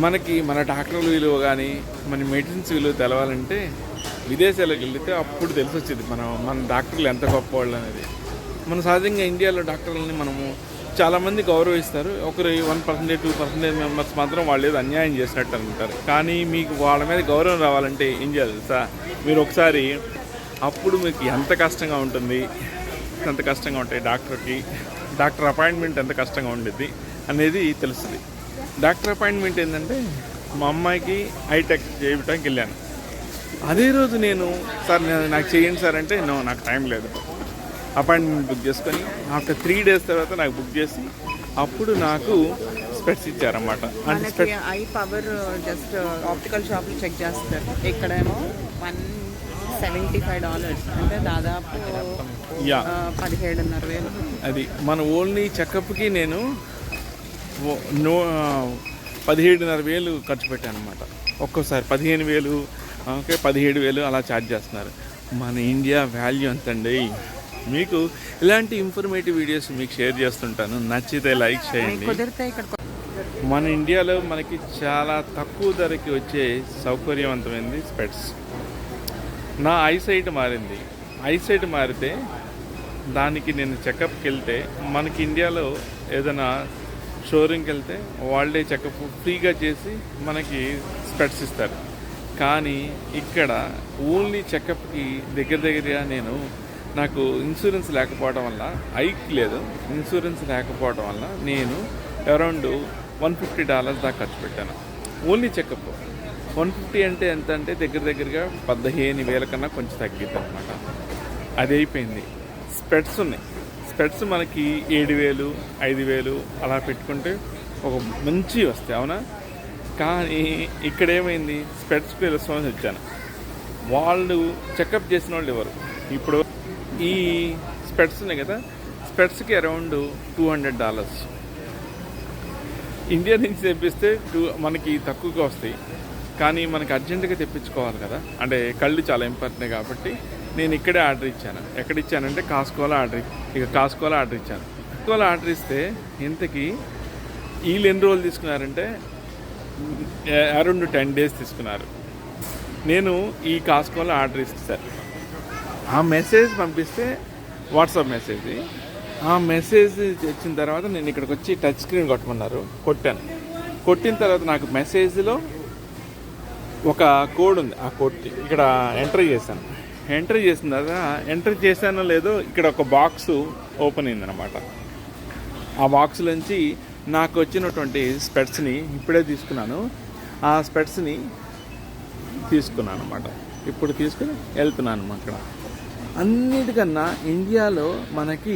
మనకి మన డాక్టర్ల విలువ కానీ మన మెడిసిన్స్ విలువ తెలవాలంటే విదేశాలకు వెళ్తే అప్పుడు తెలిసి వచ్చేది మన డాక్టర్లు ఎంత గొప్పవాళ్ళు అనేది. మన సహజంగా ఇండియాలో డాక్టర్లని మనము చాలామంది గౌరవిస్తారు. ఒకరు 1%, 2% మెంబర్స్ మాత్రం వాళ్ళు ఏదో అన్యాయం చేసినట్టు అనుకుంటారు. కానీ మీకు వాళ్ళ మీద గౌరవం రావాలంటే ఏం చేయాలి తెలుసా? మీరు ఒకసారి అప్పుడు మీకు ఎంత కష్టంగా ఉంటుంది, ఎంత కష్టంగా ఉంటాయి డాక్టర్ అపాయింట్మెంట్ ఎంత కష్టంగా ఉండేది అనేది తెలుస్తుంది. డాక్టర్ అపాయింట్మెంట్ ఏంటంటే మా అమ్మాయికి ఐటెక్ చేయడానికి వెళ్ళాను. అదే రోజు నేను సార్ నాకు చేయండి సార్ అంటే నాకు టైం లేదు. అపాయింట్మెంట్ బుక్ చేసుకొని ఆఫ్టర్ 3 days తర్వాత నాకు బుక్ చేసి అప్పుడు నాకు స్పెట్స్ ఇచ్చారన్నమాట. అంటే ఐ పవర్ జస్ట్ ఆప్టికల్ షాప్లో చెక్ చేస్తారు. ఇక్కడేమో $175 అంటే దాదాపు 17,500. అది మన ఓన్లీ చెకప్కి నేను 17,500 ఖర్చు పెట్టాను అనమాట. ఒక్కోసారి 15,000, ఓకే 17,000 అలా ఛార్జ్ చేస్తున్నారు. మన ఇండియా వాల్యూ ఎంతండి? మీకు ఇలాంటి ఇన్ఫర్మేటివ్ వీడియోస్ మీకు షేర్ చేస్తుంటాను. నచ్చితే లైక్ చేయండి. మన ఇండియాలో మనకి చాలా తక్కువ ధరకి వచ్చే సౌకర్యవంతమైనది స్పెట్స్. నా ఐసైట్ మారింది. ఐసైట్ మారితే దానికి నేను చెకప్కి వెళ్తే మనకి ఇండియాలో ఏదైనా షోరూమ్కి వెళ్తే వాళ్ళే చెకప్ ఫ్రీగా చేసి మనకి స్పెట్స్ ఇస్తారు. కానీ ఇక్కడ ఓన్లీ చెకప్కి దగ్గరగా నాకు ఇన్సూరెన్స్ లేకపోవడం వల్ల, ఐకి లేదు ఇన్సూరెన్స్ లేకపోవడం వల్ల నేను అరౌండ్ $150 దాకా ఖర్చు పెట్టాను ఓన్లీ చెకప్. 150 అంటే ఎంత అంటే దగ్గరగా 15,000 కన్నా కొంచెం తగ్గిద్ది అనమాట. అది అయిపోయింది. స్పెట్స్ ఉన్నాయి. స్పెట్స్ మనకి 7,000, 5,000 అలా పెట్టుకుంటే ఒక మంచి వస్తాయి, అవునా? కానీ ఇక్కడ ఏమైంది, స్పెట్స్కి తెలుసుకొని వచ్చాను. వాళ్ళు చెకప్ చేసిన వాళ్ళు ఎవరు? ఇప్పుడు ఈ స్పెట్స్ ఉన్నాయి కదా, స్పెట్స్కి అరౌండ్ $200. ఇండియా నుంచి తెప్పిస్తే మనకి తక్కువగా వస్తాయి. కానీ మనకి అర్జెంటుగా తెప్పించుకోవాలి కదా, అంటే కళ్ళు చాలా ఇంపార్టెంట్ కాబట్టి నేను ఇక్కడే ఆర్డర్ ఇచ్చాను. ఎక్కడ ఇచ్చానంటే కాస్కోలో ఆర్డర్ ఇచ్చాను. కాస్కోలో ఆర్డర్ ఇస్తే ఇంతకీ వీళ్ళు ఎన్ని రోజులు తీసుకున్నారంటే అరౌండ్ 10 days తీసుకున్నారు. నేను ఈ కాస్కోలో ఆర్డర్ ఇస్తాను. ఆ మెసేజ్ పంపిస్తే వాట్సాప్ మెసేజ్, ఆ మెసేజ్ వచ్చిన తర్వాత నేను ఇక్కడికి వచ్చి టచ్ స్క్రీన్ కొట్టమన్నారు. కొట్టిన తర్వాత నాకు మెసేజ్లో ఒక కోడ్ ఉంది. ఆ కోడ్ ఇక్కడ ఎంటర్ చేశాను. ఎంటర్ చేసిన తర్వాత ఎంటర్ చేశానో లేదో ఇక్కడ ఒక బాక్స్ ఓపెన్ అయిందనమాట. ఆ బాక్స్లోంచి నాకు వచ్చినటువంటి స్పెట్స్ని ఇప్పుడే తీసుకున్నాను. ఆ స్పెట్స్ని తీసుకున్నాను అనమాట. ఇప్పుడు తీసుకుని వెళ్తున్నాను అక్కడ. అన్నిటికన్నా ఇండియాలో మనకి